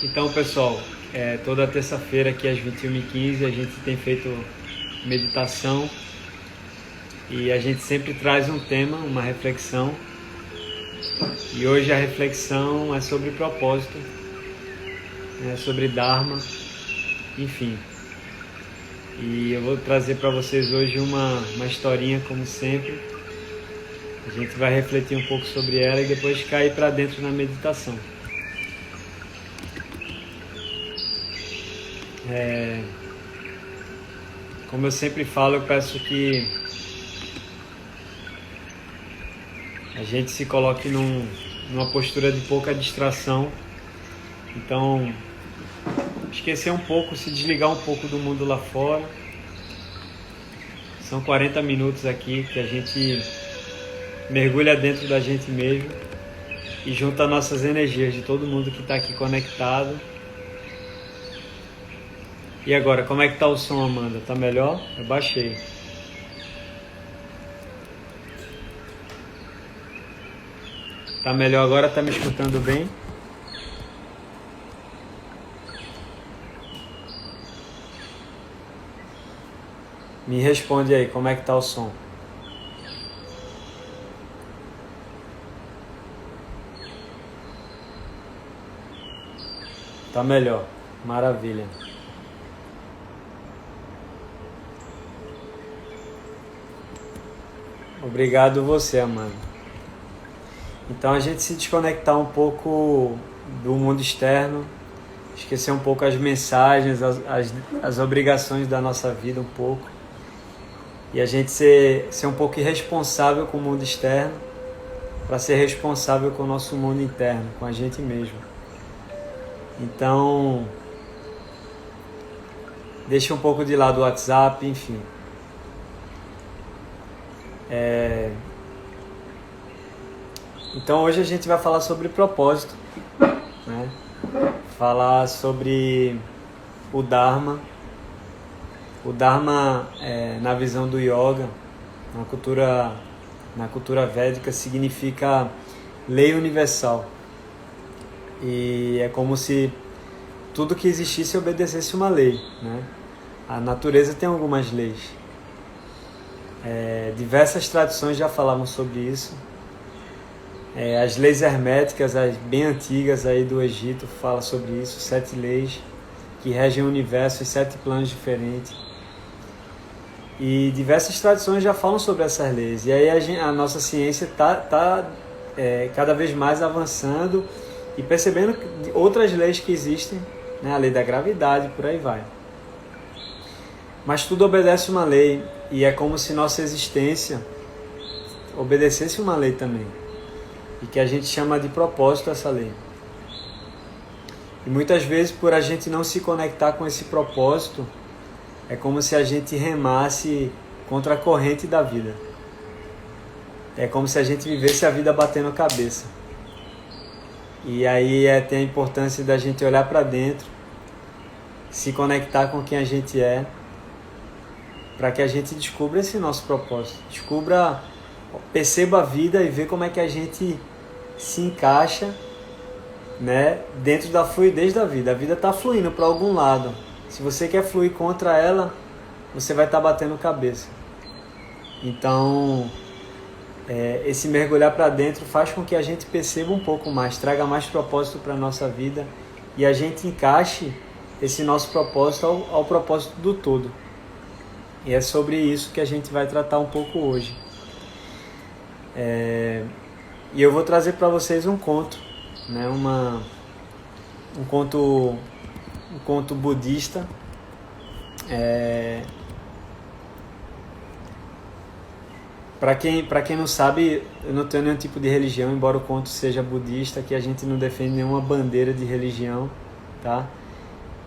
Então, pessoal, toda terça-feira aqui às 21h15 a gente tem feito meditação e a gente sempre traz um tema, uma reflexão. E hoje a reflexão é sobre propósito, sobre Dharma, enfim. E eu vou trazer para vocês hoje uma historinha, como sempre. A gente vai refletir um pouco sobre ela e depois cair para dentro na meditação. Como eu sempre falo, eu peço que a gente se coloque numa postura de pouca distração. Então, esquecer um pouco, se desligar um pouco do mundo lá fora. São 40 minutos aqui que a gente mergulha dentro da gente mesmo e junta nossas energias de todo mundo que está aqui conectado. E agora, como é que tá o som, Amanda? Tá melhor? Eu baixei. Tá melhor agora? Tá me escutando bem? Me responde aí, como é que tá o som? Tá melhor. Maravilha. Obrigado você, Amanda. Então a gente se desconectar um pouco do mundo externo, esquecer um pouco as mensagens, as obrigações da nossa vida um pouco, e a gente ser um pouco irresponsável com o mundo externo para ser responsável com o nosso mundo interno, com a gente mesmo. Então, deixa um pouco de lado o WhatsApp, enfim. Então hoje a gente vai falar sobre propósito, né? Falar sobre o Dharma. O Dharma, na visão do yoga, na cultura védica, significa lei universal. E é como se tudo que existisse obedecesse uma lei, né? A natureza tem algumas leis. Diversas tradições já falavam sobre isso. As leis herméticas, as bem antigas aí do Egito, falam sobre isso, 7 leis que regem o universo em 7 planos diferentes. E diversas tradições já falam sobre essas leis. E aí a nossa ciência está cada vez mais avançando e percebendo outras leis que existem, né? A lei da gravidade, por aí vai. Mas tudo obedece uma lei, e é como se nossa existência obedecesse uma lei também, e que a gente chama de propósito essa lei. E muitas vezes, por a gente não se conectar com esse propósito, é como se a gente remasse contra a corrente da vida. É como se a gente vivesse a vida batendo a cabeça. E aí tem a importância da gente olhar para dentro, se conectar com quem a gente é, para que a gente descubra esse nosso propósito. Perceba a vida e vê como é que a gente se encaixa, né, dentro da fluidez da vida. A vida está fluindo para algum lado. Se você quer fluir contra ela, você vai estar batendo cabeça. Então, esse mergulhar para dentro faz com que a gente perceba um pouco mais, traga mais propósito para a nossa vida e a gente encaixe esse nosso propósito ao propósito do todo. E é sobre isso que a gente vai tratar um pouco hoje. E eu vou trazer para vocês um conto, né? Um conto budista. Para quem não sabe, eu não tenho nenhum tipo de religião, embora o conto seja budista, que a gente não defende nenhuma bandeira de religião, tá?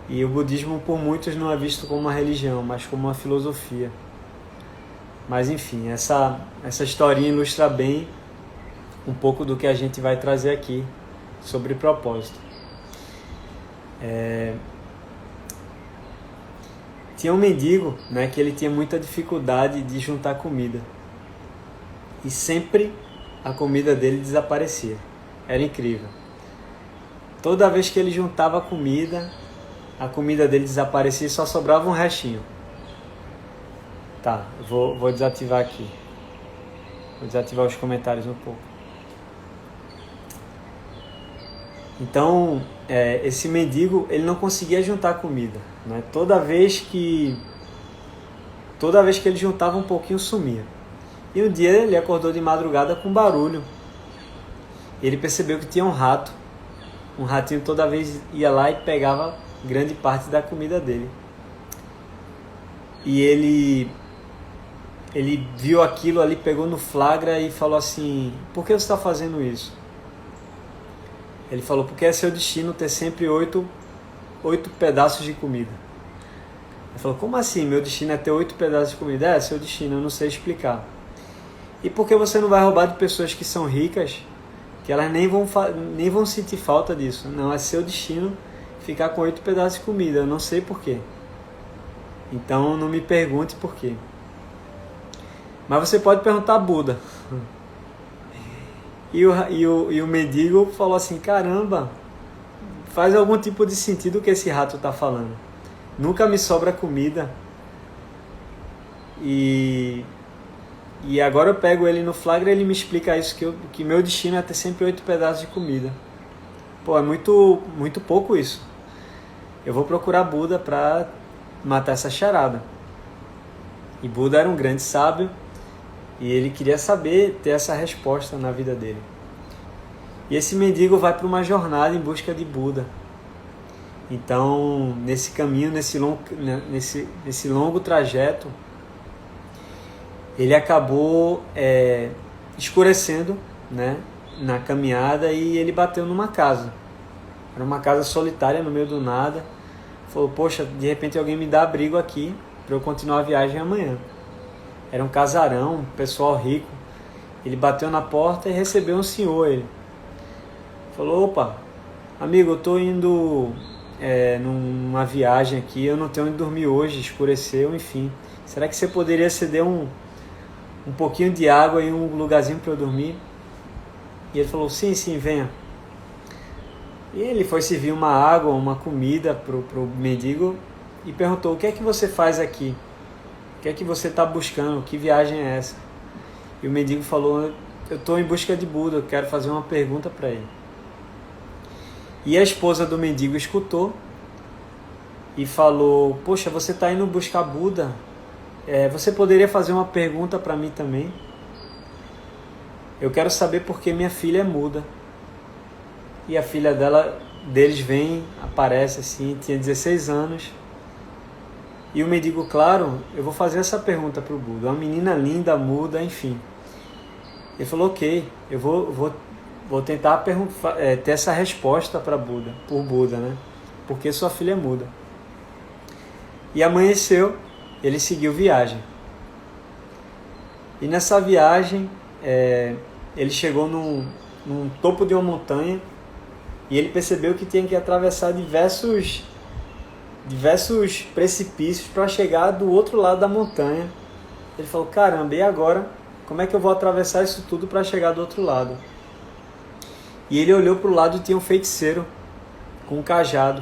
E o budismo por muitos não é visto como uma religião, mas como uma filosofia. Mas enfim, essa historinha ilustra bem um pouco do que a gente vai trazer aqui sobre propósito. Tinha um mendigo, né, que ele tinha muita dificuldade de juntar comida. E sempre a comida dele desaparecia. Era incrível. toda vez que ele juntava a comida dele desaparecia e só sobrava um restinho. Tá, vou desativar aqui. Vou desativar os comentários um pouco. Então, esse mendigo, ele não conseguia juntar comida, né? Toda vez que ele juntava um pouquinho, sumia. E um dia ele acordou de madrugada com barulho. Ele percebeu que tinha um rato. Um ratinho toda vez ia lá e pegava grande parte da comida dele. E ele viu aquilo ali, pegou no flagra e falou assim: por que você está fazendo isso? Ele falou: porque é seu destino ter sempre 8 pedaços de comida. Ele falou: como assim? Meu destino é ter 8 pedaços de comida? É seu destino, eu não sei explicar. E por que você não vai roubar de pessoas que são ricas, que elas nem vão sentir falta disso? Não, é seu destino ficar com 8 pedaços de comida, eu não sei por quê. Então não me pergunte por quê. Mas você pode perguntar a Buda. E o mendigo falou assim: caramba, faz algum tipo de sentido o que esse rato está falando. Nunca me sobra comida. E agora eu pego ele no flagra e ele me explica isso, que meu destino é ter sempre 8 pedaços de comida. Pô, é muito, muito pouco isso. Eu vou procurar Buda para matar essa charada. E Buda era um grande sábio e ele queria saber, ter essa resposta na vida dele. E esse mendigo vai para uma jornada em busca de Buda. Então, nesse caminho, nesse longo trajeto, ele acabou escurecendo, né, na caminhada, e ele bateu numa casa. Era uma casa solitária no meio do nada. Falou: poxa, de repente alguém me dá abrigo aqui para eu continuar a viagem amanhã. Era um casarão, um pessoal rico. Ele bateu na porta e recebeu um senhor. Ele falou: opa, amigo, eu estou indo numa viagem aqui, eu não tenho onde dormir hoje, escureceu, enfim. Será que você poderia ceder um pouquinho de água e um lugarzinho para eu dormir? E ele falou: sim, venha. E ele foi servir uma água, uma comida pro mendigo e perguntou: o que é que você faz aqui? O que é que você está buscando? Que viagem é essa? E o mendigo falou: eu estou em busca de Buda, eu quero fazer uma pergunta para ele. E a esposa do mendigo escutou e falou: poxa, você está indo buscar Buda? Você poderia fazer uma pergunta para mim também? Eu quero saber porque minha filha é muda. E a filha deles vem, aparece assim, tinha 16 anos. E o mendigo: claro, eu vou fazer essa pergunta para o Buda. Uma menina linda, muda, enfim. Ele falou: ok, eu vou tentar ter essa resposta para Buda, por Buda, né? Porque sua filha é muda. E amanheceu, ele seguiu viagem. E nessa viagem, ele chegou num topo de uma montanha e ele percebeu que tinha que atravessar diversos precipícios para chegar do outro lado da montanha. Ele falou: caramba, e agora? Como é que eu vou atravessar isso tudo para chegar do outro lado? E ele olhou para o lado e tinha um feiticeiro com um cajado.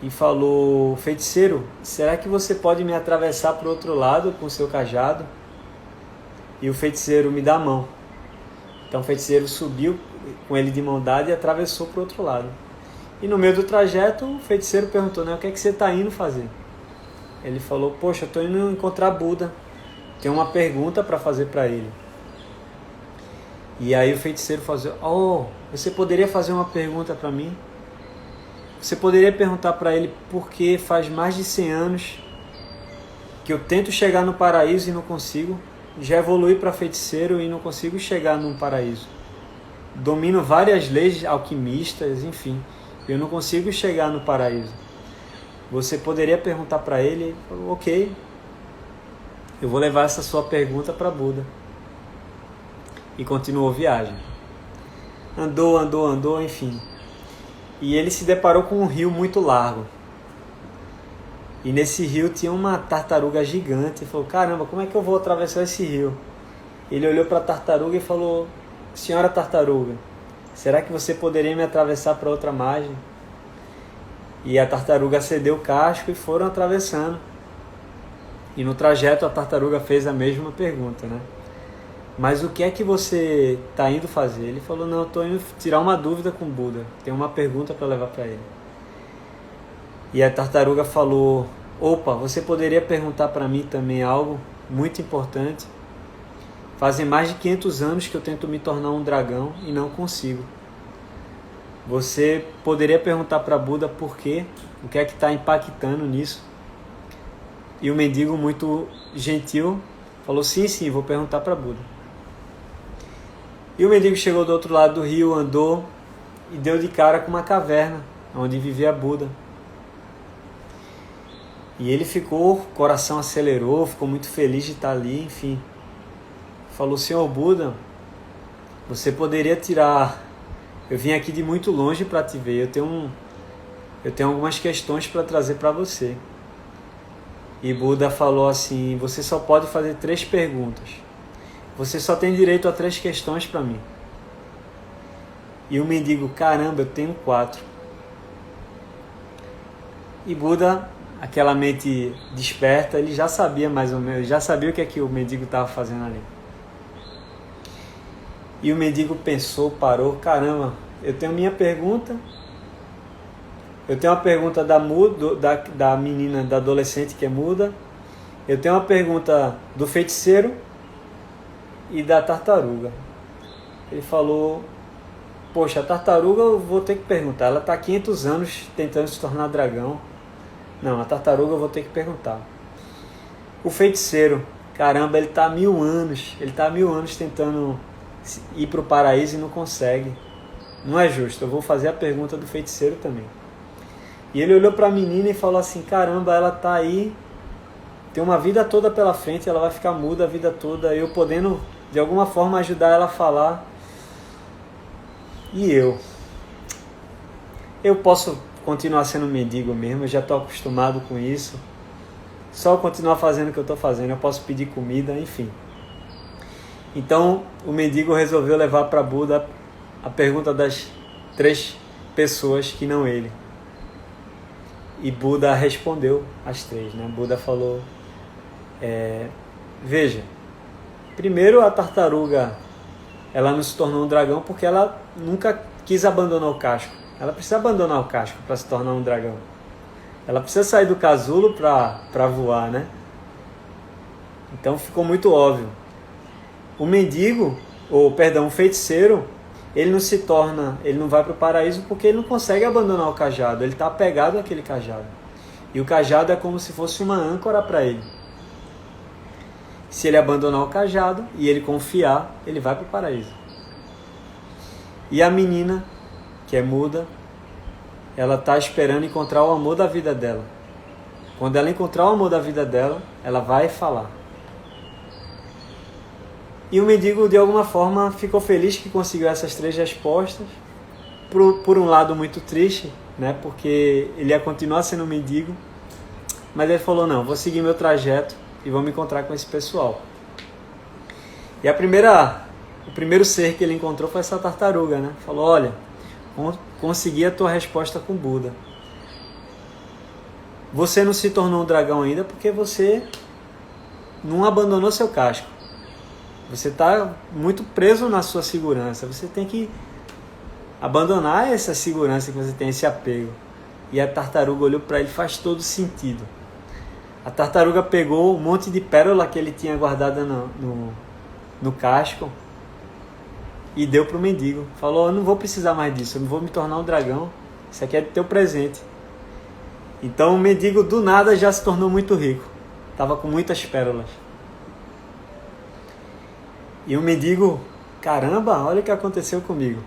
E falou: feiticeiro, será que você pode me atravessar para o outro lado com o seu cajado? E o feiticeiro: me dá a mão. Então o feiticeiro subiu com ele de mão dada e atravessou para o outro lado. E no meio do trajeto, o feiticeiro perguntou: né, o que é que você está indo fazer? Ele falou: poxa, eu estou indo encontrar Buda. Tem uma pergunta para fazer para ele. E aí o feiticeiro falou: você poderia fazer uma pergunta para mim? Você poderia perguntar para ele por que faz mais de 100 anos que eu tento chegar no paraíso e não consigo. Já evolui para feiticeiro e não consigo chegar num paraíso. Domino várias leis alquimistas, enfim. Eu não consigo chegar no paraíso. Você poderia perguntar para ele? Ele falou: ok. Eu vou levar essa sua pergunta para Buda. E continuou a viagem. Andou, enfim. E ele se deparou com um rio muito largo. E nesse rio tinha uma tartaruga gigante. Ele falou: caramba, como é que eu vou atravessar esse rio? Ele olhou para a tartaruga e falou: senhora tartaruga, será que você poderia me atravessar para outra margem? E a tartaruga cedeu o casco e foram atravessando. E no trajeto a tartaruga fez a mesma pergunta, né? Mas o que é que você está indo fazer? Ele falou, não, eu estou indo tirar uma dúvida com o Buda. Tem uma pergunta para levar para ele. E a tartaruga falou, opa, você poderia perguntar para mim também algo muito importante? Fazem mais de 500 anos que eu tento me tornar um dragão e não consigo. Você poderia perguntar para Buda por quê? O que é que está impactando nisso? E o mendigo, muito gentil, falou, sim, vou perguntar para Buda. E o mendigo chegou do outro lado do rio, andou e deu de cara com uma caverna onde vivia Buda. E ele ficou, o coração acelerou, ficou muito feliz de estar ali, enfim. Falou, Senhor Buda, você poderia tirar... Eu vim aqui de muito longe para te ver, eu tenho algumas questões para trazer para você. E Buda falou assim, você só pode fazer 3 perguntas. Você só tem direito a 3 questões para mim. E o mendigo, caramba, eu tenho 4. E Buda, aquela mente desperta, ele já sabia mais ou menos, já sabia o que é que o mendigo estava fazendo ali. E o mendigo pensou, parou, caramba, eu tenho minha pergunta, eu tenho uma pergunta da menina, da adolescente que é muda, eu tenho uma pergunta do feiticeiro e da tartaruga. Ele falou, poxa, a tartaruga eu vou ter que perguntar, ela está há 500 anos tentando se tornar dragão. Não, a tartaruga eu vou ter que perguntar. O feiticeiro, caramba, ele está há 1000 anos, tentando ir para o paraíso e não consegue. Não é justo, eu vou fazer a pergunta do feiticeiro também. E ele olhou para a menina e falou assim, caramba, ela está aí, tem uma vida toda pela frente, ela vai ficar muda a vida toda, eu podendo de alguma forma ajudar ela a falar. E eu posso continuar sendo mendigo mesmo, eu já estou acostumado com isso, só continuar fazendo o que eu estou fazendo, eu posso pedir comida, enfim. Então o mendigo resolveu levar para Buda a pergunta das 3 pessoas que não ele. E Buda respondeu as 3, né? Buda falou, veja, primeiro a tartaruga, ela não se tornou um dragão porque ela nunca quis abandonar o casco. Ela precisa abandonar o casco para se tornar um dragão. Ela precisa sair do casulo para voar, né? Então ficou muito óbvio. O mendigo, o feiticeiro, ele não vai para o paraíso porque ele não consegue abandonar o cajado. Ele está apegado àquele cajado. E o cajado é como se fosse uma âncora para ele. Se ele abandonar o cajado e ele confiar, ele vai para o paraíso. E a menina, que é muda, ela está esperando encontrar o amor da vida dela. Quando ela encontrar o amor da vida dela, ela vai falar. E o mendigo, de alguma forma, ficou feliz que conseguiu essas 3 respostas. Por um lado, muito triste, né? Porque ele ia continuar sendo um mendigo. Mas ele falou, não, vou seguir meu trajeto e vou me encontrar com esse pessoal. E o primeiro ser que ele encontrou foi essa tartaruga, né? Falou, olha, consegui a tua resposta com Buda. Você não se tornou um dragão ainda porque você não abandonou seu casco. Você está muito preso na sua segurança. Você tem que abandonar essa segurança que você tem, esse apego. E a tartaruga olhou para ele, faz todo sentido. A tartaruga pegou um monte de pérola que ele tinha guardada no casco e deu para o mendigo. Falou, eu não vou precisar mais disso, eu não vou me tornar um dragão. Isso aqui é teu presente. Então o mendigo do nada já se tornou muito rico. Estava com muitas pérolas. E o mendigo, caramba, olha o que aconteceu comigo.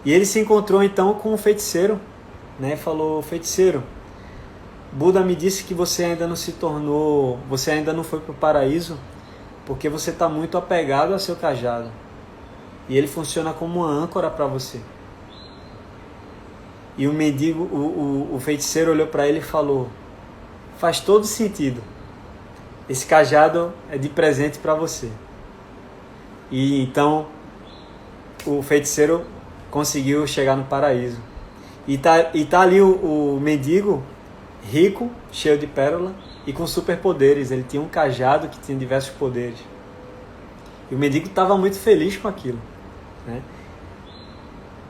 E ele se encontrou então com o feiticeiro, né? Falou, feiticeiro, Buda me disse que você ainda não foi para o paraíso porque você está muito apegado ao seu cajado. E ele funciona como uma âncora para você. E o mendigo, o feiticeiro olhou para ele e falou, faz todo sentido. Esse cajado é de presente para você. E então o feiticeiro conseguiu chegar no paraíso. E tá ali o mendigo, rico, cheio de pérola e com superpoderes. Ele tinha um cajado que tinha diversos poderes. E o mendigo estava muito feliz com aquilo, né?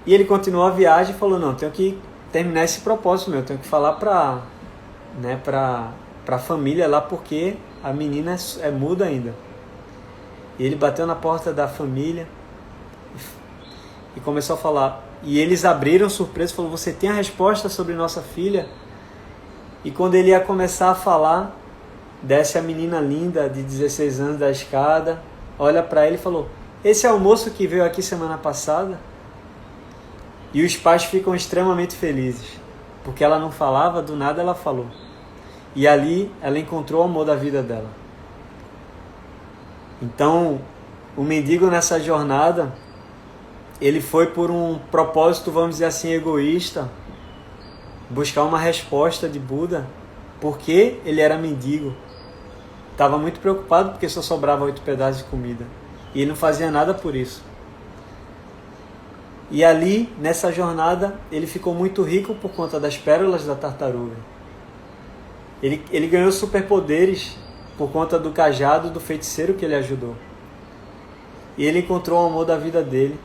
E ele continuou a viagem e falou, não, tenho que terminar esse propósito meu, tenho que falar para a família lá, porque a menina é muda ainda. E ele bateu na porta da família e começou a falar. E eles abriram surpresa e falou, você tem a resposta sobre nossa filha? E quando ele ia começar a falar, desce a menina linda de 16 anos da escada, olha para ele e falou, esse é o moço que veio aqui semana passada? E os pais ficam extremamente felizes, porque ela não falava, do nada ela falou. E ali ela encontrou o amor da vida dela. Então, o mendigo nessa jornada, ele foi por um propósito, vamos dizer assim, egoísta, buscar uma resposta de Buda, porque ele era mendigo. Estava muito preocupado porque só sobrava 8 pedaços de comida. E ele não fazia nada por isso. E ali, nessa jornada, ele ficou muito rico por conta das pérolas da tartaruga. Ele ganhou superpoderes por conta do cajado do feiticeiro que ele ajudou. E ele encontrou o amor da vida dele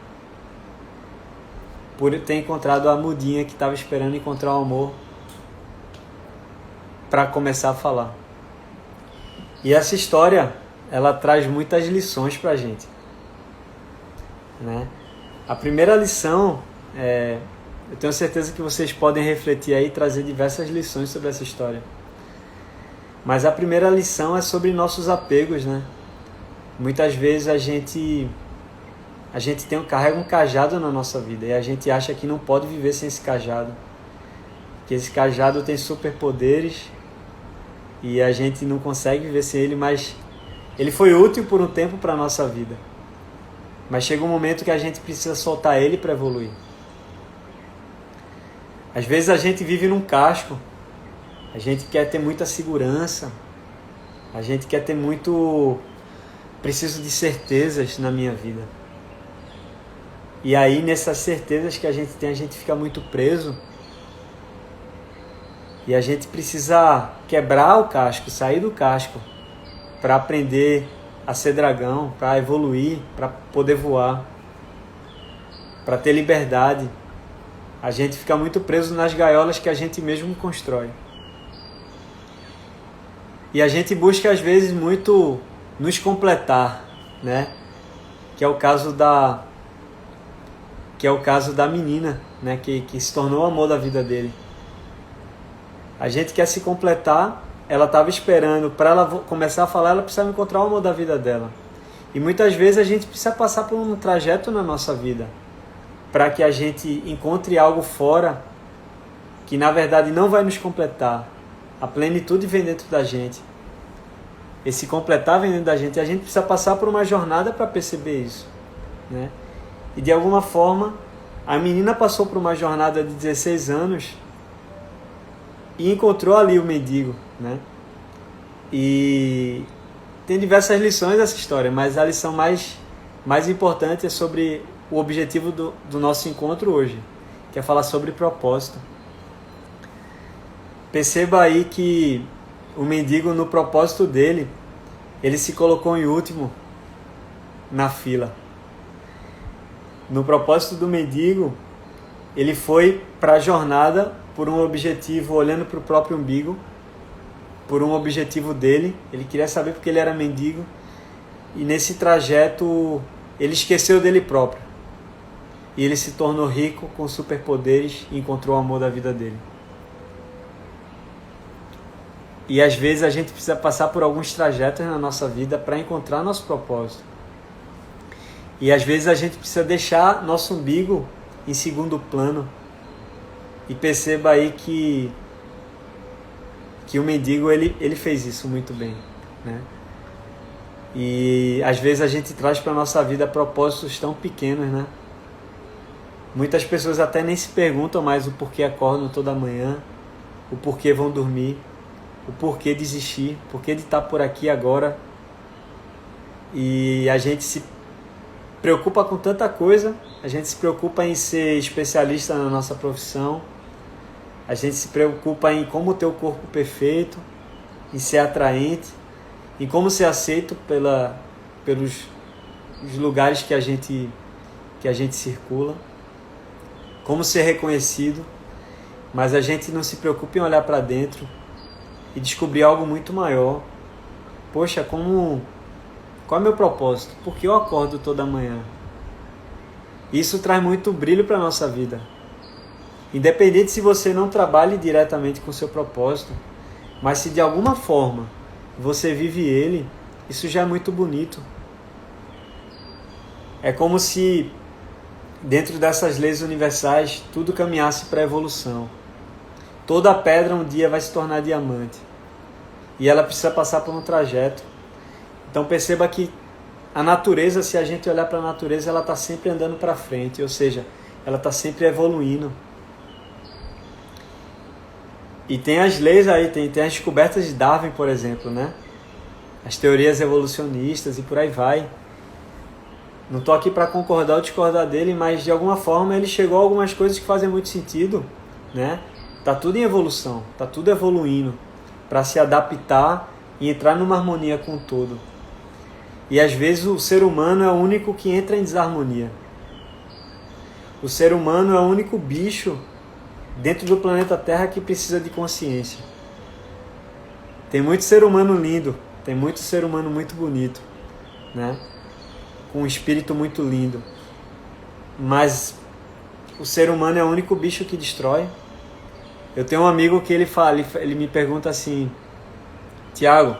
por ter encontrado a mudinha que estava esperando encontrar o amor para começar a falar. E essa história, ela traz muitas lições para a gente, né? A primeira lição, eu tenho certeza que vocês podem refletir aí e trazer diversas lições sobre essa história. Mas a primeira lição é sobre apegos, né? Muitas vezes a gente carrega um cajado na nossa vida e a gente acha que não pode viver sem esse cajado. Que esse cajado tem superpoderes e a gente não consegue viver sem ele, mas ele foi útil por um tempo para a nossa vida. Mas chega um momento que a gente precisa soltar ele para evoluir. Às vezes a gente vive num casco, a gente quer ter muita segurança, a gente quer ter muito... Preciso de certezas na minha vida. E aí nessas certezas que a gente tem, a gente fica muito preso. E a gente precisa quebrar o casco, sair do casco, para aprender a ser dragão, para evoluir, para poder voar, para ter liberdade. A gente fica muito preso nas gaiolas que a gente mesmo constrói. E a gente busca às vezes muito nos completar, né? Que é o caso da menina, né? Que se tornou o amor da vida dele. A gente quer se completar. Ela estava esperando, para ela começar a falar, ela precisava encontrar o amor da vida dela. E muitas vezes a gente precisa passar por um trajeto na nossa vida, para que a gente encontre algo fora, que na verdade não vai nos completar. A plenitude vem dentro da gente. Esse completar vem dentro da gente. E a gente precisa passar por uma jornada para perceber isso, né? E de alguma forma, a menina passou por uma jornada de 16 anos e encontrou ali o mendigo, né? E tem diversas lições dessa história, mas a lição mais importante é sobre o objetivo do nosso encontro hoje, que é falar sobre propósito. Perceba aí que o mendigo, no propósito dele, ele se colocou em último na fila. No propósito do mendigo, ele foi para a jornada por um objetivo, olhando para o próprio umbigo, por um objetivo dele. Ele queria saber porque ele era mendigo. E nesse trajeto, ele esqueceu dele próprio. E ele se tornou rico, com superpoderes, e encontrou o amor da vida dele. E às vezes a gente precisa passar por alguns trajetos na nossa vida para encontrar nosso propósito. E às vezes a gente precisa deixar nosso umbigo em segundo plano. E perceba aí que o mendigo ele fez isso muito bem, né? E às vezes a gente traz para a nossa vida propósitos tão pequenos, né? Muitas pessoas até nem se perguntam mais o porquê acordam toda manhã, o porquê vão dormir, o porquê desistir, o porquê de estar por aqui agora. E a gente preocupa com tanta coisa, a gente se preocupa em ser especialista na nossa profissão, a gente se preocupa em como ter o corpo perfeito, em ser atraente, em como ser aceito pelos os lugares que a gente circula, como ser reconhecido, mas a gente não se preocupa em olhar para dentro e descobrir algo muito maior. Poxa, qual é o meu propósito? Por que eu acordo toda manhã? Isso traz muito brilho para a nossa vida. Independente se você não trabalhe diretamente com o seu propósito, mas se de alguma forma você vive ele, isso já é muito bonito. É como se dentro dessas leis universais tudo caminhasse para a evolução. Toda pedra um dia vai se tornar diamante. E ela precisa passar por um trajeto. Então perceba que a natureza, se a gente olhar para a natureza, ela está sempre andando para frente, ou seja, ela está sempre evoluindo. E tem as leis aí, tem as descobertas de Darwin, por exemplo, né? As teorias evolucionistas e por aí vai. Não estou aqui para concordar ou discordar dele, mas de alguma forma ele chegou a algumas coisas que fazem muito sentido, né? Tá tudo em evolução, tá tudo evoluindo para se adaptar e entrar numa harmonia com o todo. E às vezes o ser humano é o único que entra em desarmonia. O ser humano é o único bicho dentro do planeta Terra que precisa de consciência. Tem muito ser humano lindo, tem muito ser humano muito bonito, né? Com um espírito muito lindo. Mas o ser humano é o único bicho que destrói. Eu tenho um amigo que ele me pergunta assim: Tiago,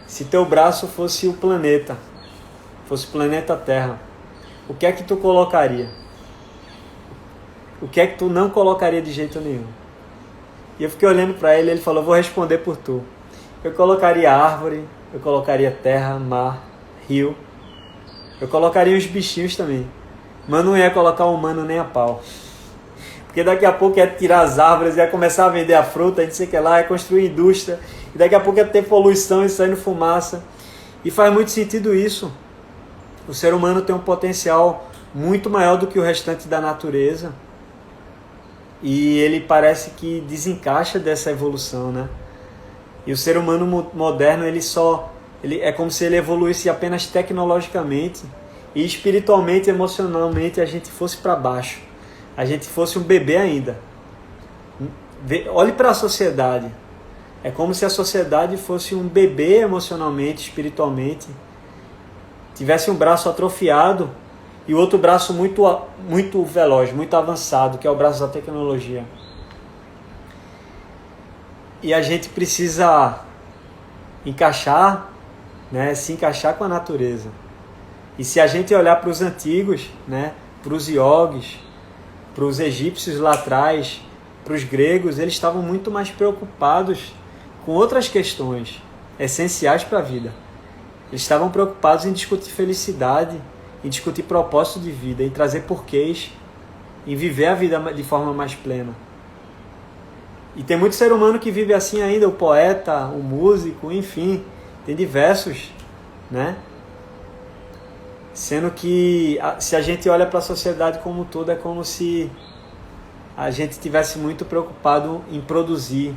se teu braço fosse o planeta Terra, o que é que tu colocaria? O que é que tu não colocaria de jeito nenhum? E eu fiquei olhando para ele, ele falou: vou responder por tu. Eu colocaria árvore, eu colocaria terra, mar, rio. Eu colocaria os bichinhos também. Mas não ia colocar o humano nem a pau. Porque daqui a pouco ia tirar as árvores, ia começar a vender a fruta, a gente sei que lá, ia construir indústria. E daqui a pouco ia ter poluição e saindo fumaça. E faz muito sentido isso. O ser humano tem um potencial muito maior do que o restante da natureza. E ele parece que desencaixa dessa evolução, né? E o ser humano moderno, ele é como se ele evoluísse apenas tecnologicamente e espiritualmente, emocionalmente, a gente fosse para baixo. A gente fosse um bebê ainda. Olhe para a sociedade. É como se a sociedade fosse um bebê emocionalmente, espiritualmente. Tivesse um braço atrofiado e o outro braço muito veloz, muito avançado, que é o braço da tecnologia. E a gente precisa encaixar, né, se encaixar com a natureza. E se a gente olhar para os antigos, né, para os iogues, para os egípcios lá atrás, para os gregos, eles estavam muito mais preocupados com outras questões essenciais para a vida. Eles estavam preocupados em discutir felicidade, em discutir propósito de vida, em trazer porquês, em viver a vida de forma mais plena. E tem muito ser humano que vive assim ainda, o poeta, o músico, enfim, tem diversos, né? Sendo que, se a gente olha para a sociedade como um todo, é como se a gente estivesse muito preocupado em produzir,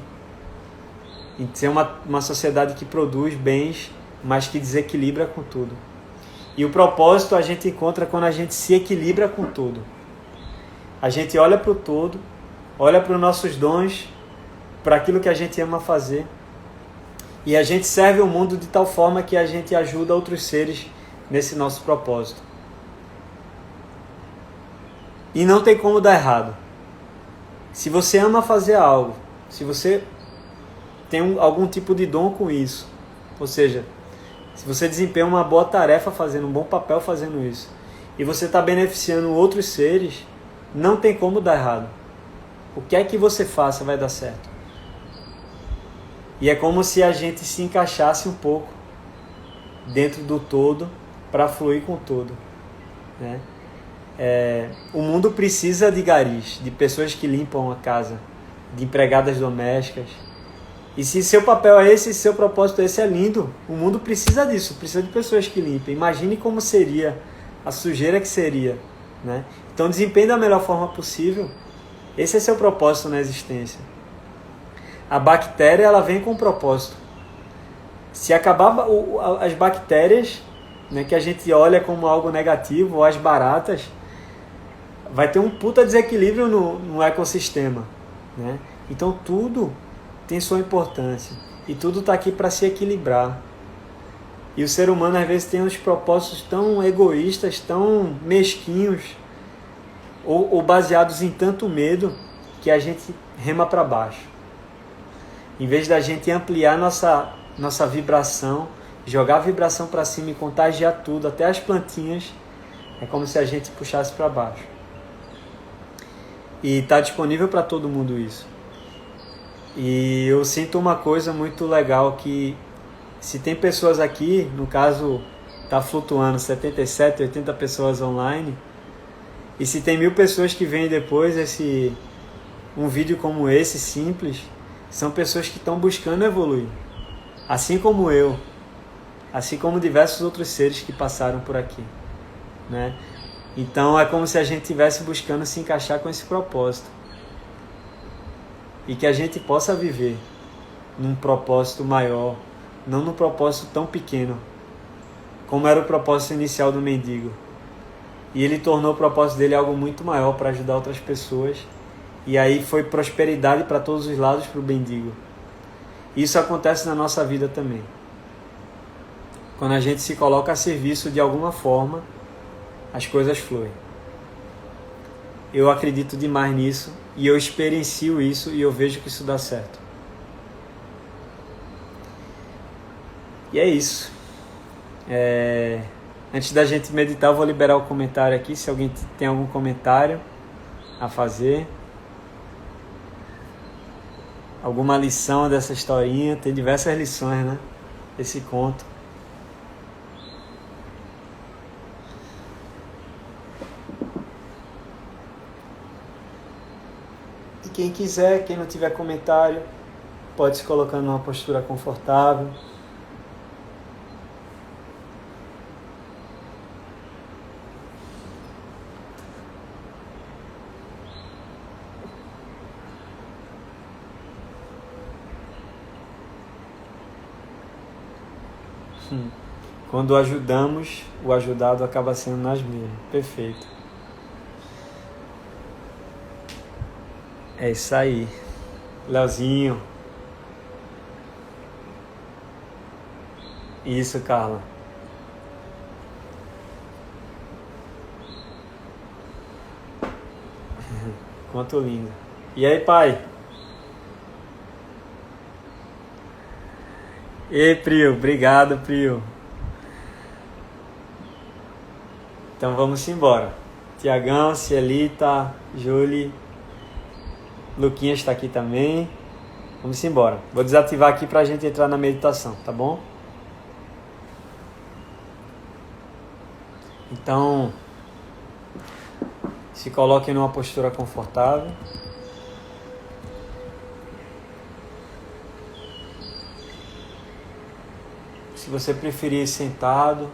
em ser uma sociedade que produz bens, mas que desequilibra com tudo. E o propósito a gente encontra quando a gente se equilibra com tudo. A gente olha para o todo, olha para os nossos dons, para aquilo que a gente ama fazer, e a gente serve o mundo de tal forma que a gente ajuda outros seres nesse nosso propósito. E não tem como dar errado. Se você ama fazer algo, se você tem algum tipo de dom com isso, ou seja, se você desempenha uma boa tarefa fazendo, um bom papel fazendo isso, e você está beneficiando outros seres, não tem como dar errado. O que é que você faça vai dar certo. E é como se a gente se encaixasse um pouco dentro do todo para fluir com o todo, né? O mundo precisa de garis, de pessoas que limpam a casa, de empregadas domésticas. E se seu papel é esse, se seu propósito é esse, é lindo. O mundo precisa disso, precisa de pessoas que limpem. Imagine como seria a sujeira que seria, né? Então desempenhe da melhor forma possível. Esse é seu propósito na existência. A bactéria, ela vem com um propósito. Se acabar as bactérias, né, que a gente olha como algo negativo, ou as baratas, vai ter um puta desequilíbrio no ecossistema, né? Então tudo tem sua importância e tudo está aqui para se equilibrar. E o ser humano às vezes tem uns propósitos tão egoístas, tão mesquinhos, ou baseados em tanto medo, que a gente rema para baixo. Em vez da gente ampliar nossa vibração, jogar a vibração para cima e contagiar tudo, até as plantinhas, é como se a gente puxasse para baixo. E está disponível para todo mundo isso. E eu sinto uma coisa muito legal, que se tem pessoas aqui, no caso está flutuando 77, 80 pessoas online, e se tem 1000 pessoas que veem depois um vídeo como esse, simples, são pessoas que estão buscando evoluir. Assim como eu, assim como diversos outros seres que passaram por aqui, né? Então é como se a gente estivesse buscando se encaixar com esse propósito. E que a gente possa viver num propósito maior, não num propósito tão pequeno, como era o propósito inicial do mendigo. E ele tornou o propósito dele algo muito maior, para ajudar outras pessoas. E aí foi prosperidade para todos os lados para o mendigo. Isso acontece na nossa vida também. Quando a gente se coloca a serviço de alguma forma, as coisas fluem. Eu acredito demais nisso, e eu experiencio isso, e eu vejo que isso dá certo. E é isso. Antes da gente meditar, eu vou liberar o comentário aqui, se alguém tem algum comentário a fazer. Alguma lição dessa historinha. Tem diversas lições, né? Esse conto. E quem quiser, quem não tiver comentário, pode se colocar numa postura confortável. Quando ajudamos, o ajudado acaba sendo nós mesmos. Perfeito. É isso aí. Leozinho. Isso, Carla. Quanto lindo. E aí, pai? Ei, Prio. Obrigado, Prio. Então vamos embora. Tiagão, Cielita, Julie, Luquinhas está aqui também. Vamos embora. Vou desativar aqui para a gente entrar na meditação, tá bom? Então, se coloquem numa postura confortável. Se você preferir sentado,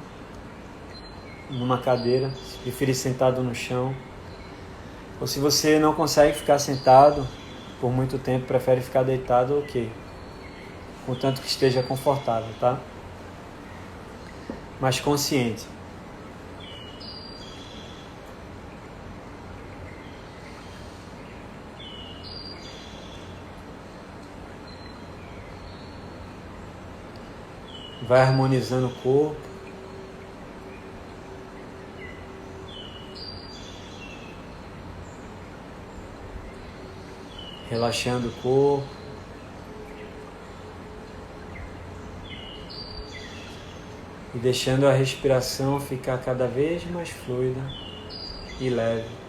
numa cadeira, se preferir sentado no chão, ou se você não consegue ficar sentado por muito tempo, prefere ficar deitado, ok, contanto que esteja confortável, tá? Mas consciente. Vai harmonizando o corpo. Relaxando o corpo. E deixando a respiração ficar cada vez mais fluida e leve.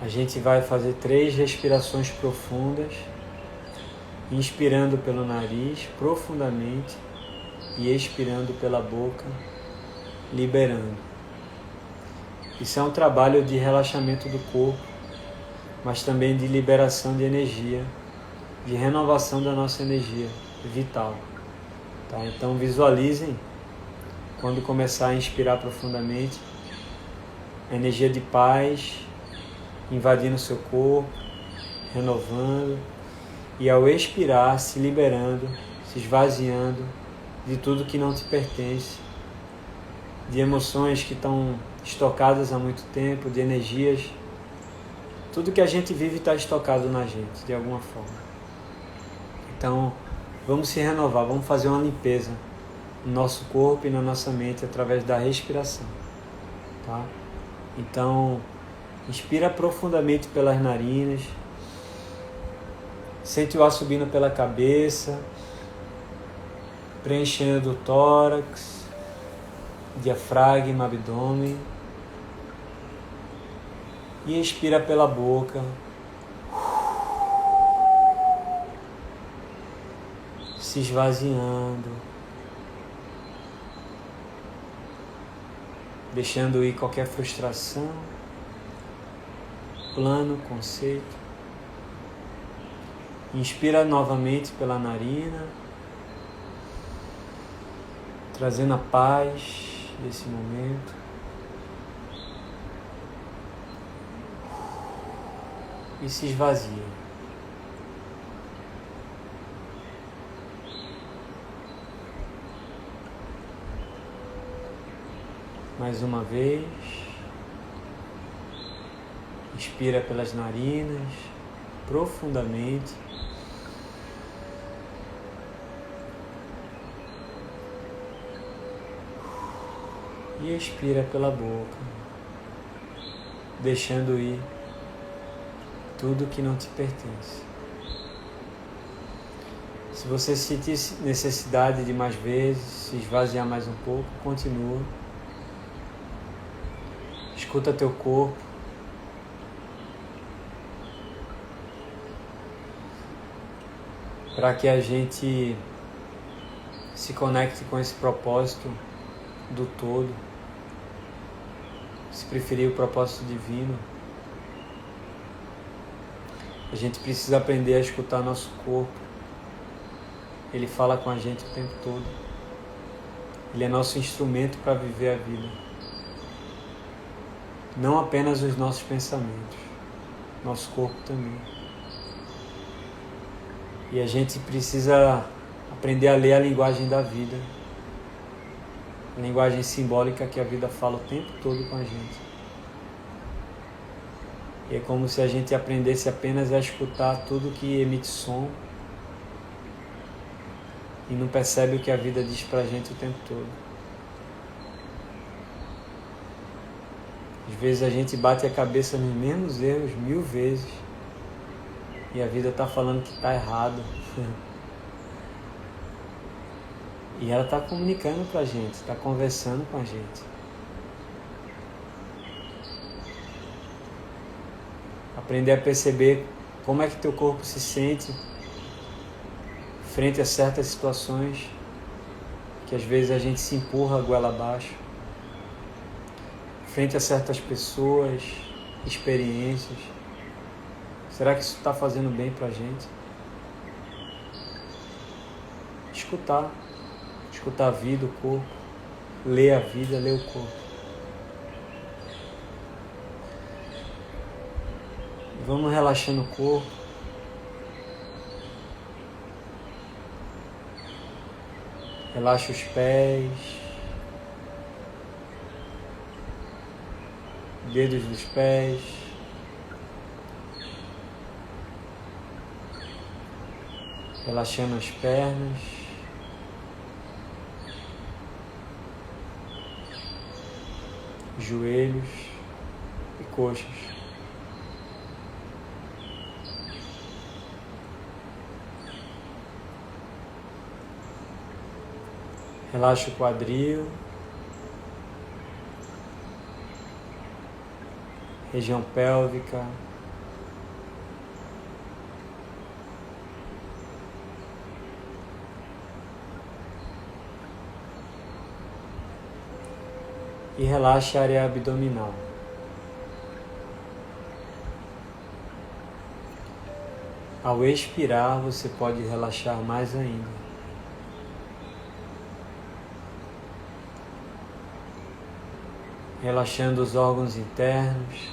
A gente vai fazer 3 respirações profundas, inspirando pelo nariz profundamente e expirando pela boca, liberando. Isso é um trabalho de relaxamento do corpo, mas também de liberação de energia, de renovação da nossa energia vital. Tá? Então visualizem, quando começar a inspirar profundamente, a energia de paz invadindo o seu corpo, renovando, e ao expirar, se liberando, se esvaziando de tudo que não te pertence, de emoções que estão estocadas há muito tempo, de energias. Tudo que a gente vive está estocado na gente, de alguma forma. Então, vamos se renovar, vamos fazer uma limpeza no nosso corpo e na nossa mente através da respiração. Tá? Então, inspira profundamente pelas narinas, sente o ar subindo pela cabeça, preenchendo o tórax, diafragma, abdômen, e expira pela boca, se esvaziando, deixando ir qualquer frustração, plano, conceito. Inspira novamente pela narina, trazendo a paz desse momento. E se esvazia. Mais uma vez. Inspira pelas narinas, profundamente. E expira pela boca, deixando ir tudo que não te pertence. Se você sentir necessidade de mais vezes, se esvaziar mais um pouco, continua. Escuta teu corpo. Para que a gente se conecte com esse propósito do todo. Se preferir o propósito divino, a gente precisa aprender a escutar nosso corpo. Ele fala com a gente o tempo todo. Ele é nosso instrumento para viver a vida. Não apenas os nossos pensamentos, nosso corpo também. E a gente precisa aprender a ler a linguagem da vida. A linguagem simbólica que a vida fala o tempo todo com a gente. E é como se a gente aprendesse apenas a escutar tudo que emite som e não percebe o que a vida diz pra gente o tempo todo. Às vezes a gente bate a cabeça nos mesmos erros 1000 vezes e a vida está falando que está errado. E ela está comunicando pra gente, está conversando com a gente. Aprender a perceber como é que teu corpo se sente frente a certas situações que às vezes a gente se empurra a goela abaixo, frente a certas pessoas, experiências. Será que isso está fazendo bem pra gente? Escutar a vida, o corpo, ler a vida, ler o corpo. Vamos relaxando o corpo. Relaxa os pés, dedos dos pés, relaxando as pernas, joelhos e coxas. Relaxa o quadril, região pélvica, e relaxe a área abdominal. Ao expirar, você pode relaxar mais ainda. Relaxando os órgãos internos.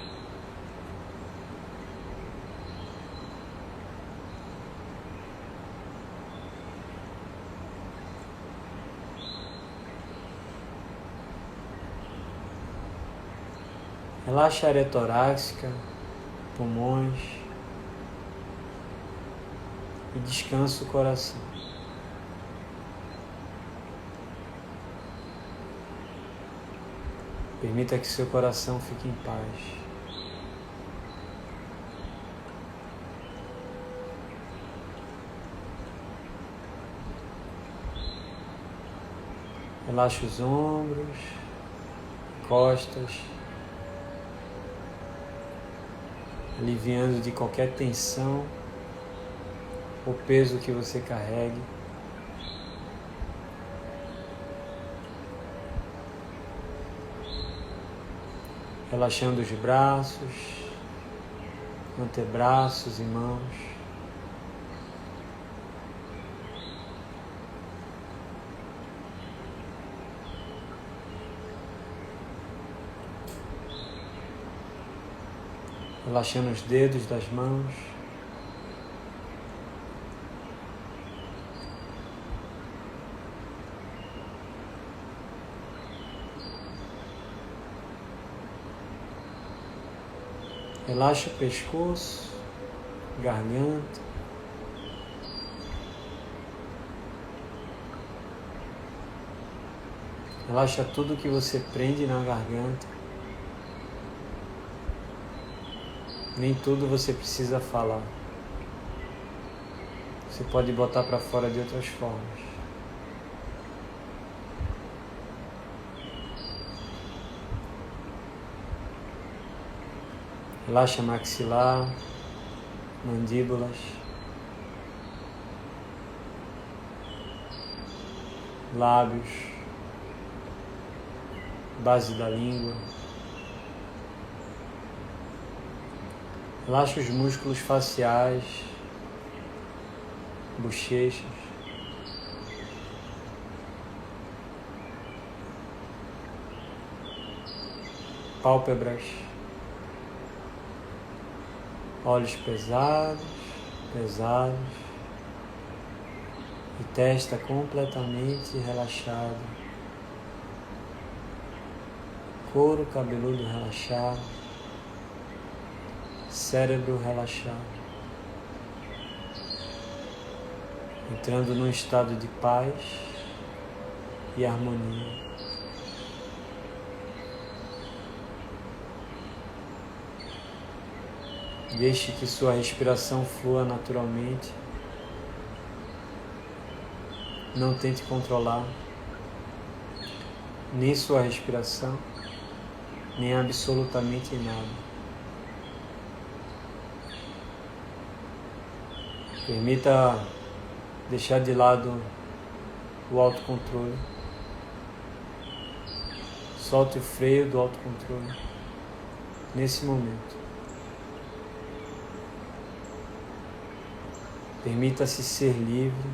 Relaxa a área torácica, pulmões e descansa o coração. Permita que seu coração fique em paz. Relaxa os ombros, costas, aliviando de qualquer tensão ou peso que você carregue. Relaxando os braços, antebraços e mãos. Relaxando os dedos das mãos. Relaxa o pescoço, garganta. Relaxa tudo que você prende na garganta. Nem tudo você precisa falar. Você pode botar para fora de outras formas. Relaxa maxilar, mandíbulas, lábios, base da língua. Relaxa os músculos faciais, bochechas. Pálpebras. Olhos pesados e testa completamente relaxada, couro cabeludo relaxado, cérebro relaxado, entrando num estado de paz e harmonia. Deixe que sua respiração flua naturalmente. Não tente controlar nem sua respiração, nem absolutamente nada. Permita deixar de lado o autocontrole. Solte o freio do autocontrole nesse momento. Permita-se ser livre,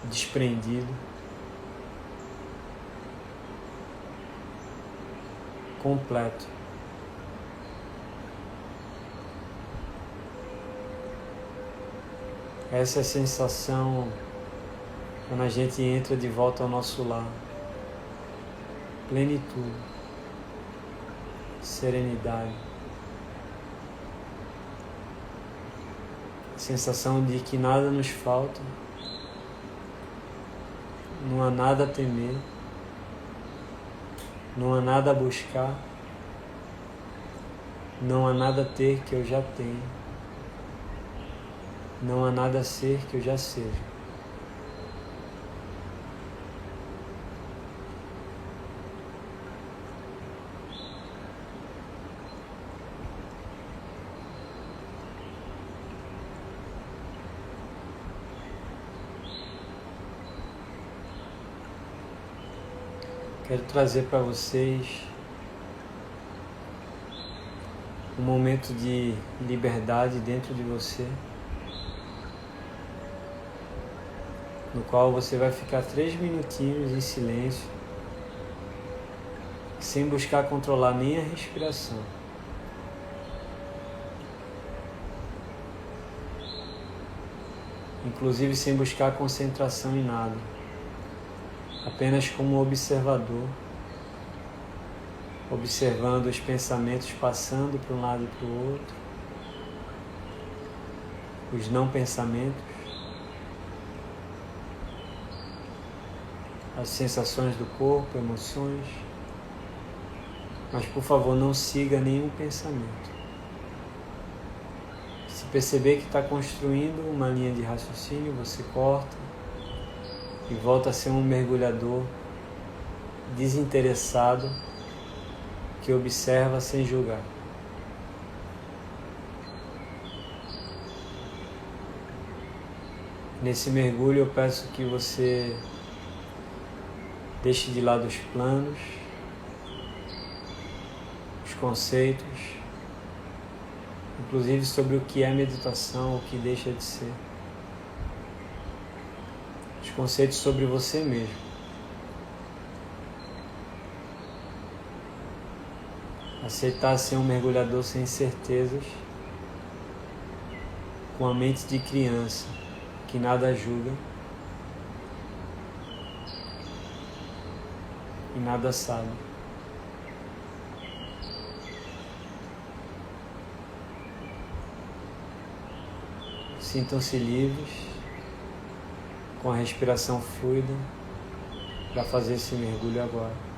desprendido, completo. Essa é a sensação quando a gente entra de volta ao nosso lar. Plenitude, serenidade. Sensação de que nada nos falta, não há nada a temer, não há nada a buscar, não há nada a ter que eu já tenho, não há nada a ser que eu já seja. Quero trazer para vocês um momento de liberdade dentro de você, no qual você vai ficar 3 minutinhos em silêncio, sem buscar controlar nem a respiração. Inclusive sem buscar concentração em nada, apenas como observador, observando os pensamentos passando para um lado e para o outro, os não pensamentos, as sensações do corpo, emoções, mas por favor não siga nenhum pensamento. Se perceber que está construindo uma linha de raciocínio, você corta e volta a ser um mergulhador desinteressado que observa sem julgar. Nesse mergulho eu peço que você deixe de lado os planos, os conceitos, inclusive sobre o que é meditação, o que deixa de ser. Os conceitos sobre você mesmo. Aceitar ser um mergulhador sem certezas, com a mente de criança, que nada julga e nada sabe. Sintam-se livres, com a respiração fluida, para fazer esse mergulho agora.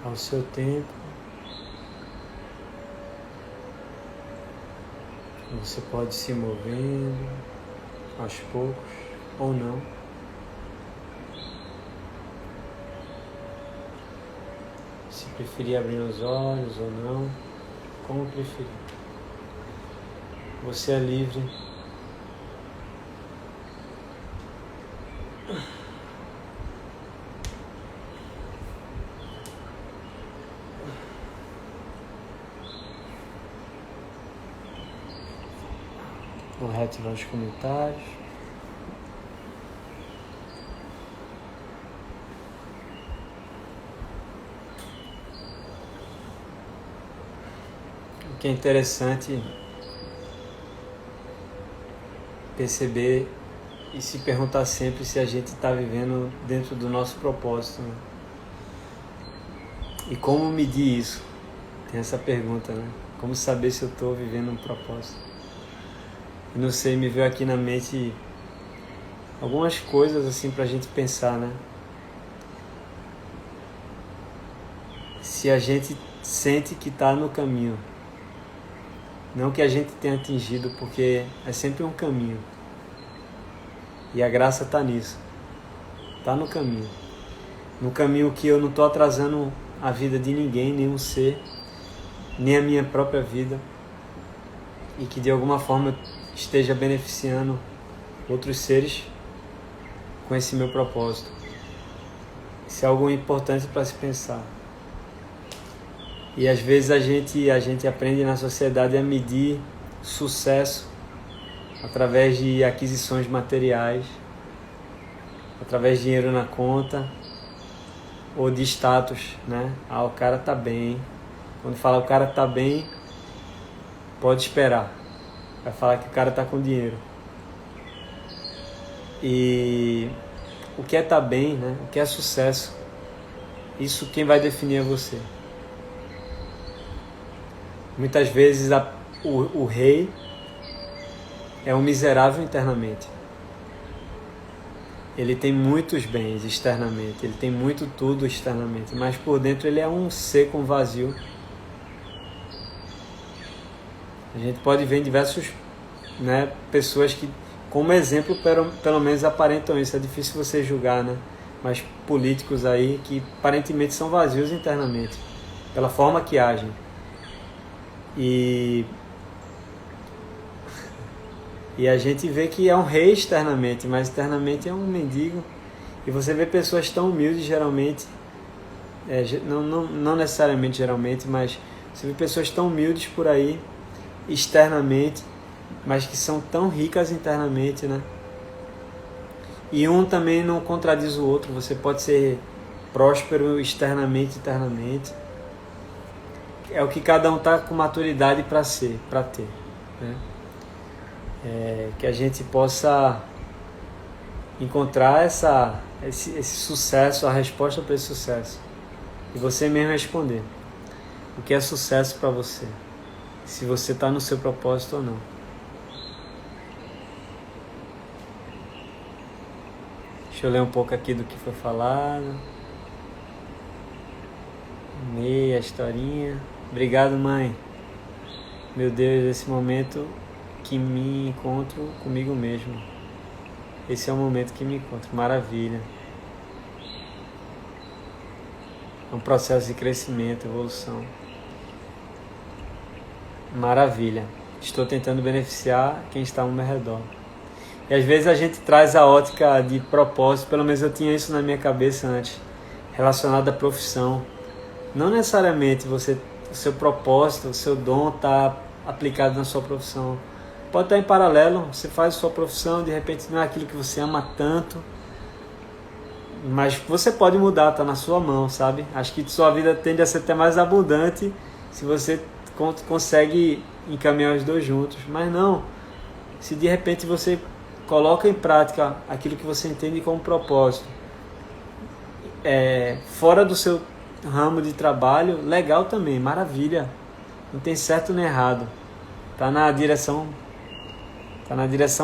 Ao seu tempo, você pode se movendo aos poucos ou não. Se preferir abrir os olhos ou não, como preferir. Você é livre correto nos comentários. que é interessante perceber e se perguntar sempre se a gente está vivendo dentro do nosso propósito, né? E como medir isso? Tem essa pergunta, né? Como saber se eu estou vivendo um propósito? E não sei, me veio aqui na mente algumas coisas assim pra gente pensar, né? Se a gente sente que está no caminho, não que a gente tenha atingido, porque é sempre um caminho. E a graça está nisso. Está no caminho. No caminho que eu não estou atrasando a vida de ninguém, nenhum ser, nem a minha própria vida. E que de alguma forma eu esteja beneficiando outros seres com esse meu propósito. Isso é algo importante para se pensar. E às vezes a gente aprende na sociedade a medir sucesso através de aquisições materiais, através de dinheiro na conta ou de status, né? Ah, o cara tá bem. Quando fala o cara tá bem, pode esperar. Vai falar que o cara tá com dinheiro. E o que é tá bem, né? O que é sucesso? Isso quem vai definir é você. Muitas vezes o rei é um miserável internamente. Ele tem muitos bens externamente, ele tem muito tudo externamente, mas por dentro ele é um seco, um vazio. A gente pode ver em diversos, né, pessoas que, como exemplo, pelo menos aparentam isso. É difícil você julgar, né? Mas políticos aí que aparentemente são vazios internamente, pela forma que agem. E a gente vê que é um rei externamente, mas internamente é um mendigo. E você vê pessoas tão humildes, geralmente, não necessariamente geralmente, mas você vê pessoas tão humildes por aí, externamente, mas que são tão ricas internamente, né? E um também não contradiz o outro. Você pode ser próspero externamente, internamente. É o que cada um está com maturidade para ser, para ter, né? Que a gente possa encontrar esse sucesso, a resposta para esse sucesso. E você mesmo responder. O que é sucesso para você? Se você está no seu propósito ou não. Deixa eu ler um pouco aqui do que foi falado. Meia historinha. Obrigado, mãe. Meu Deus, esse momento que me encontro comigo mesmo. Esse é o momento que me encontro. Maravilha. É um processo de crescimento, evolução. Maravilha. Estou tentando beneficiar quem está ao meu redor. E às vezes a gente traz a ótica de propósito, pelo menos eu tinha isso na minha cabeça antes, relacionado à profissão. Não necessariamente o seu propósito, o seu dom está aplicado na sua profissão. Pode estar em paralelo, você faz a sua profissão, de repente não é aquilo que você ama tanto, mas você pode mudar, está na sua mão, sabe? Acho que sua vida tende a ser até mais abundante se você consegue encaminhar os dois juntos. Mas não, se de repente você coloca em prática aquilo que você entende como propósito, fora do seu ramo de trabalho, legal também, maravilha. Não tem certo nem errado. Tá na direção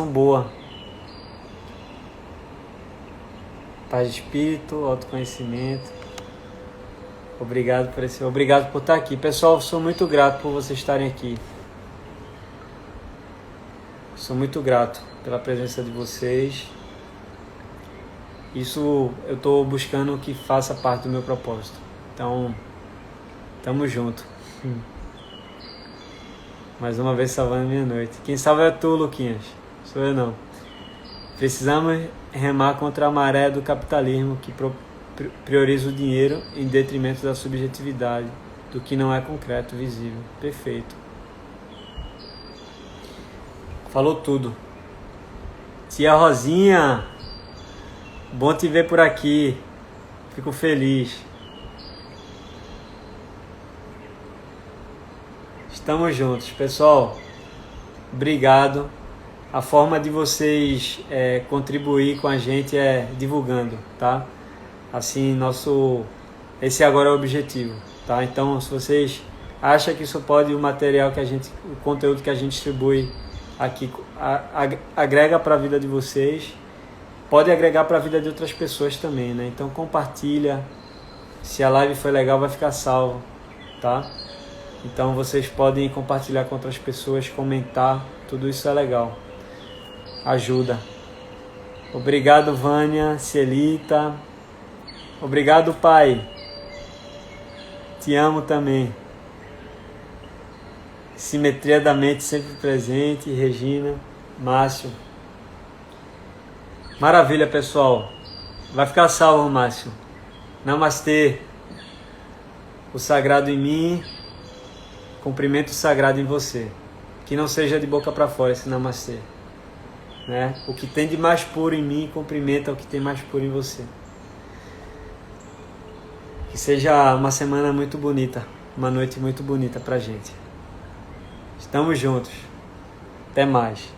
boa. Paz de espírito, autoconhecimento. Obrigado por estar aqui. Pessoal, sou muito grato por vocês estarem aqui. Sou muito grato pela presença de vocês. Isso eu estou buscando que faça parte do meu propósito. Então, tamo junto. Mais uma vez salvando minha noite. Quem salva é tu, Luquinhas. Sou eu não. Precisamos remar contra a maré do capitalismo que prioriza o dinheiro em detrimento da subjetividade, do que não é concreto, visível. Perfeito. Falou tudo. Tia Rosinha, bom te ver por aqui. Fico feliz. Estamos juntos. Pessoal, obrigado. A forma de vocês contribuir com a gente é divulgando, tá? Assim, esse agora é o objetivo, tá? Então, se vocês acham que isso pode, o conteúdo que a gente distribui aqui agrega para a vida de vocês, pode agregar para a vida de outras pessoas também, né? Então, compartilha. Se a live foi legal, vai ficar salvo, tá? Então, vocês podem compartilhar com outras pessoas, comentar, tudo isso é legal. Ajuda. Obrigado, Vânia, Cielita. Obrigado, pai. Te amo também. Simetria da mente sempre presente. Regina, Márcio. Maravilha, pessoal. Vai ficar salvo, Márcio. Namastê. O sagrado em mim, cumprimento o sagrado em você. Que não seja de boca para fora esse namastê. Né? O que tem de mais puro em mim, cumprimenta o que tem mais puro em você. Que seja uma semana muito bonita, uma noite muito bonita pra gente. Estamos juntos. Até mais.